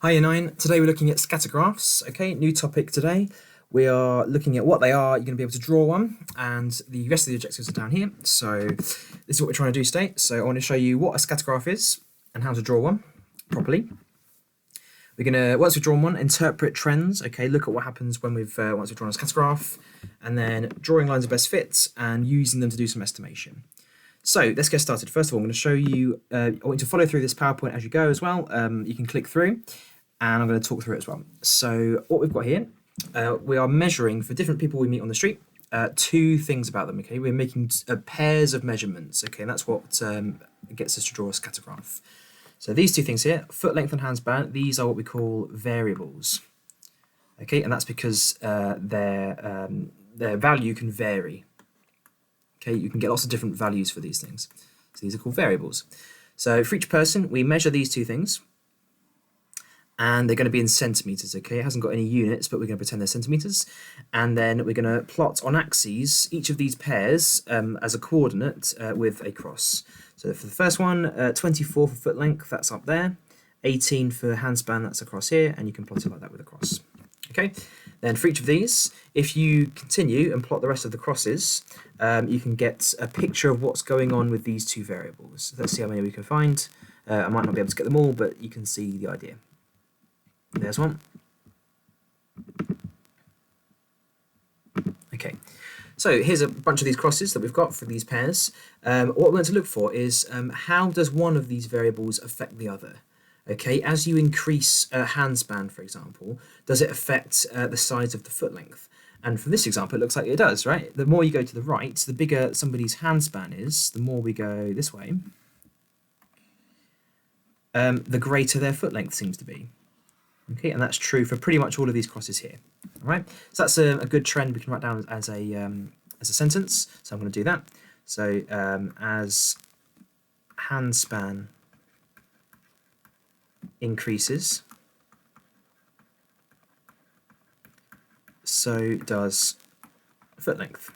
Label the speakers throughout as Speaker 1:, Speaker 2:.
Speaker 1: Hi, Year 9. Today we're looking at scatter graphs. Okay, new topic today. We are looking at what they are. You're going to be able to draw one, and the rest of the objectives are down here. So this is what we're trying to do today. So I want to show you what a scatter graph is and how to draw one properly. We're going to, once we've drawn one, interpret trends. Okay, look at what happens when once we've drawn a scatter graph, and then drawing lines of best fit and using them to do some estimation. So let's get started. First of all, I'm going to show you, I want you to follow through this PowerPoint as you go as well. You can click through and I'm going to talk through it as well. So what we've got here, we are measuring for different people we meet on the street, two things about them, okay? We're making pairs of measurements, okay? And that's what gets us to draw a scatter graph. So these two things here, foot length and hand span, these are what we call variables, okay? And that's because their value can vary. Okay, you can get lots of different values for these things. So these are called variables. So for each person, we measure these two things, and they're going to be in centimeters. Okay, it hasn't got any units, but we're going to pretend they're centimeters. And then we're going to plot on axes each of these pairs as a coordinate with a cross. So for the first one, 24 for foot length, that's up there. 18 for hand span, that's across here, and you can plot it like that with a cross. Okay, then for each of these, if you continue and plot the rest of the crosses, you can get a picture of what's going on with these two variables. Let's see how many we can find. I might not be able to get them all, but you can see the idea. There's one. Okay, so here's a bunch of these crosses that we've got for these pairs. What we're going to look for is how does one of these variables affect the other? Okay, as you increase hand span, for example, does it affect the size of the foot length? And from this example, it looks like it does, right? The more you go to the right, the bigger somebody's hand span is, the more we go this way, the greater their foot length seems to be. Okay, and that's true for pretty much all of these crosses here. All right, so that's a good trend we can write down as a sentence. So I'm going to do that. So as hand span increases, so does foot length.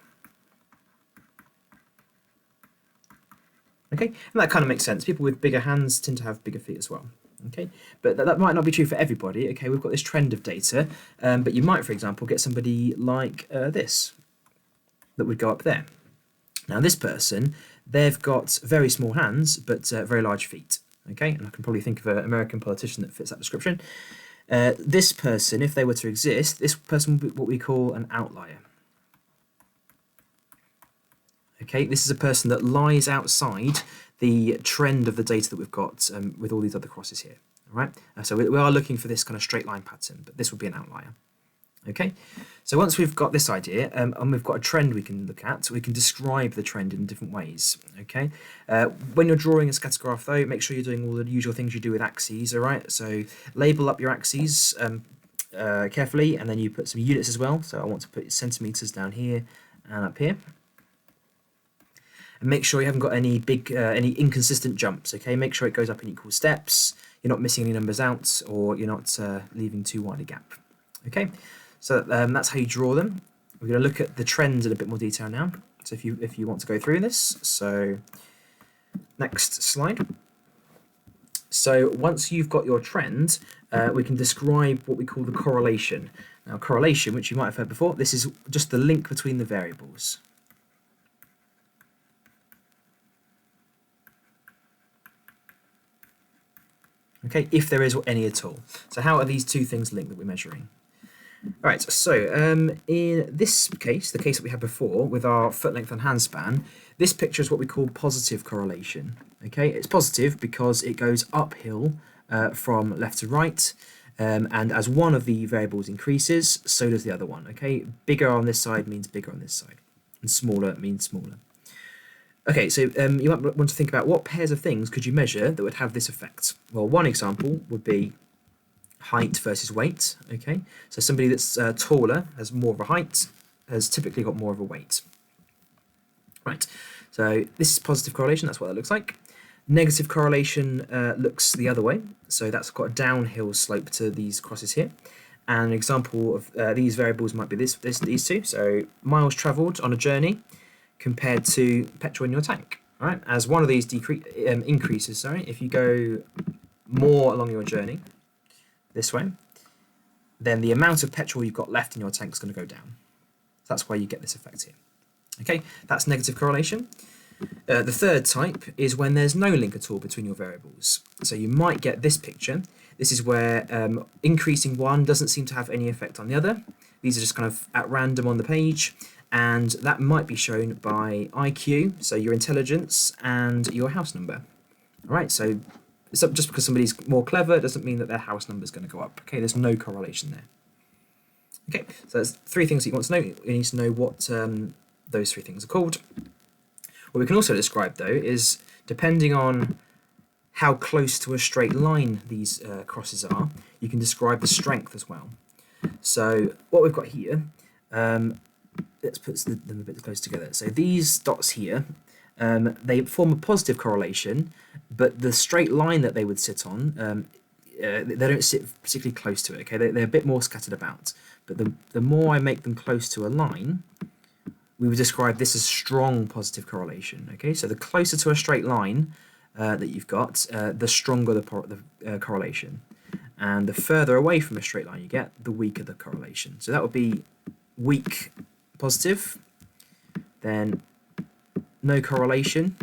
Speaker 1: Okay, and that kind of makes sense. People with bigger hands tend to have bigger feet as well. Okay, but that might not be true for everybody. Okay, we've got this trend of data, but you might, for example, get somebody like this that would go up there. Now, this person, they've got very small hands, but very large feet. Okay, and I can probably think of an American politician that fits that description. This person, if they were to exist, this person would be what we call an outlier. Okay, this is a person that lies outside the trend of the data that we've got with all these other crosses here. All right, so we are looking for this kind of straight line pattern, but this would be an outlier. Okay, so once we've got this idea and we've got a trend we can look at, we can describe the trend in different ways. Okay, when you're drawing a scatter graph though, make sure you're doing all the usual things you do with axes. All right, so label up your axes carefully, and then you put some units as well. So I want to put centimeters down here and up here. And make sure you haven't got any any inconsistent jumps. Okay, make sure it goes up in equal steps. You're not missing any numbers out, or you're not leaving too wide a gap. Okay, so that's how you draw them. We're going to look at the trends in a bit more detail now. So if you want to go through this, so next slide. So once you've got your trend, we can describe what we call the correlation. Now, correlation, which you might have heard before, this is just the link between the variables. Okay, if there is any at all. So how are these two things linked that we're measuring? All right, so in this case, the case that we had before with our foot length and hand span, this picture is what we call positive correlation. Okay, it's positive because it goes uphill from left to right, and as one of the variables increases, so does the other one. Okay, bigger on this side means bigger on this side, and smaller means smaller. Okay, so you might want to think about what pairs of things could you measure that would have this effect. Well, one example would be height versus weight. Okay, so somebody that's taller, has more of a height, has typically got more of a weight. Right, so this is positive correlation, that's what that looks like. Negative correlation looks the other way, so that's got a downhill slope to these crosses here. And an example of these variables might be these two, so miles travelled on a journey compared to petrol in your tank. All right, as one of these increases, if you go more along your journey, this way, then the amount of petrol you've got left in your tank is going to go down. That's why you get this effect here. Okay, that's negative correlation. The third type is when there's no link at all between your variables. So you might get this picture. This is where increasing one doesn't seem to have any effect on the other. These are just kind of at random on the page, and that might be shown by IQ, so your intelligence, and your house number. All right, so just because somebody's more clever doesn't mean that their house number is going to go up. Okay, there's no correlation there. Okay, so there's three things that you want to know. You need to know what those three things are called. What we can also describe, though, is depending on how close to a straight line these crosses are, you can describe the strength as well. So what we've got here, let's put them a bit close together. So these dots here, they form a positive correlation, but the straight line that they would sit on, they don't sit particularly close to it. Okay, they're a bit more scattered about. But the more I make them close to a line, we would describe this as strong positive correlation. Okay, so the closer to a straight line that you've got, the stronger the correlation. And the further away from a straight line you get, the weaker the correlation. So that would be weak positive, then no correlation,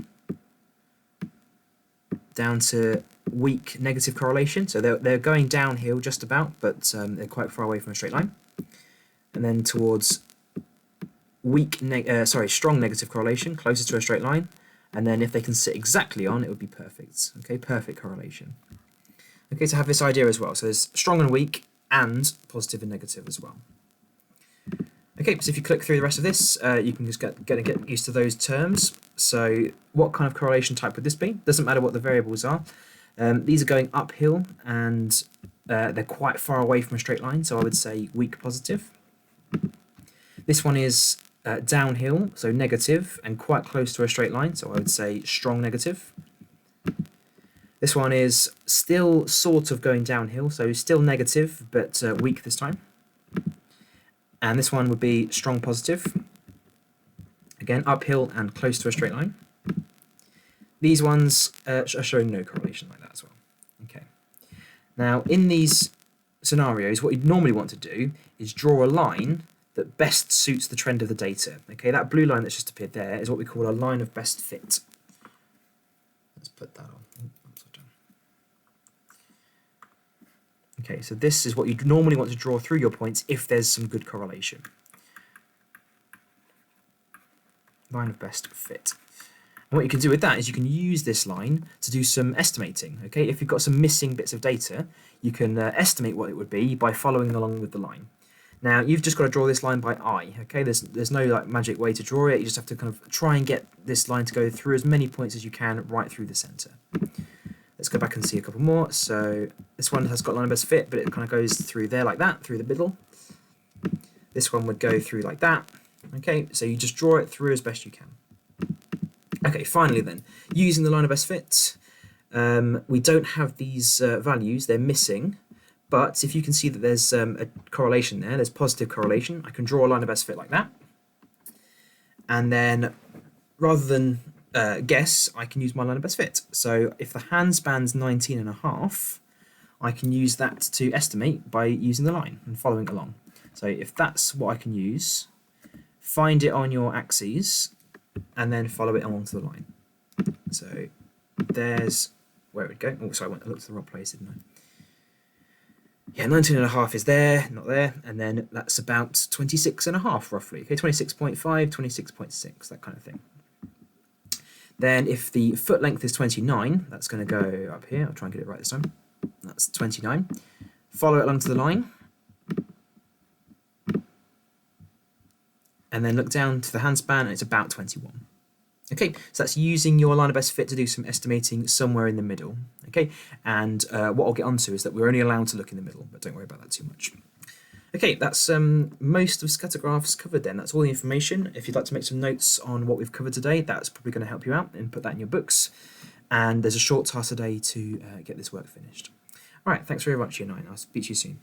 Speaker 1: down to weak negative correlation. So they're going downhill just about, but they're quite far away from a straight line. And then towards strong negative correlation, closer to a straight line. And then if they can sit exactly on, it would be perfect. Okay, perfect correlation. Okay, to have this idea as well. So there's strong and weak, and positive and negative as well. Okay, so if you click through the rest of this, you can just get used to those terms. So what kind of correlation type would this be? Doesn't matter what the variables are. These are going uphill, and they're quite far away from a straight line, so I would say weak positive. This one is downhill, so negative, and quite close to a straight line, so I would say strong negative. This one is still sort of going downhill, so still negative, but weak this time. And this one would be strong positive. Again, uphill and close to a straight line. These ones are showing no correlation like that as well. Okay. Now, in these scenarios, what you'd normally want to do is draw a line that best suits the trend of the data. Okay, that blue line that's just appeared there is what we call a line of best fit. Let's put that on. Okay, so this is what you'd normally want to draw through your points if there's some good correlation. Line of best fit. And what you can do with that is you can use this line to do some estimating. Okay, if you've got some missing bits of data, you can estimate what it would be by following along with the line. Now, you've just got to draw this line by eye. Okay, there's no like magic way to draw it. You just have to kind of try and get this line to go through as many points as you can right through the center. Let's go back and see a couple more. So this one has got line of best fit, but it kind of goes through there like that, through the middle. This one would go through like that. Okay, so you just draw it through as best you can. Okay, finally then, using the line of best fit, we don't have these values, they're missing, but if you can see that there's a correlation there, there's positive correlation, I can draw a line of best fit like that. And then rather than guess, I can use my line of best fit. So if the handspan's 19.5, I can use that to estimate by using the line and following along. So if that's what I can use, find it on your axes and then follow it along to the line. So there's where it would go. Oh, sorry, I looked at the wrong place, didn't I? Yeah, 19.5 is there, not there, and then that's about 26.5 roughly. Okay, 26.5, 26.6, that kind of thing. Then if the foot length is 29, that's going to go up here. I'll try and get it right this time. That's 29. Follow it along to the line. And then look down to the handspan, and it's about 21. Okay, so that's using your line of best fit to do some estimating somewhere in the middle. Okay, and what I'll get onto is that we're only allowed to look in the middle, but don't worry about that too much. Okay, that's most of scatter graphs covered then. That's all the information. If you'd like to make some notes on what we've covered today, that's probably going to help you out, and put that in your books. And there's a short task today to get this work finished. All right, thanks very much, Year 9. I'll speak to you soon.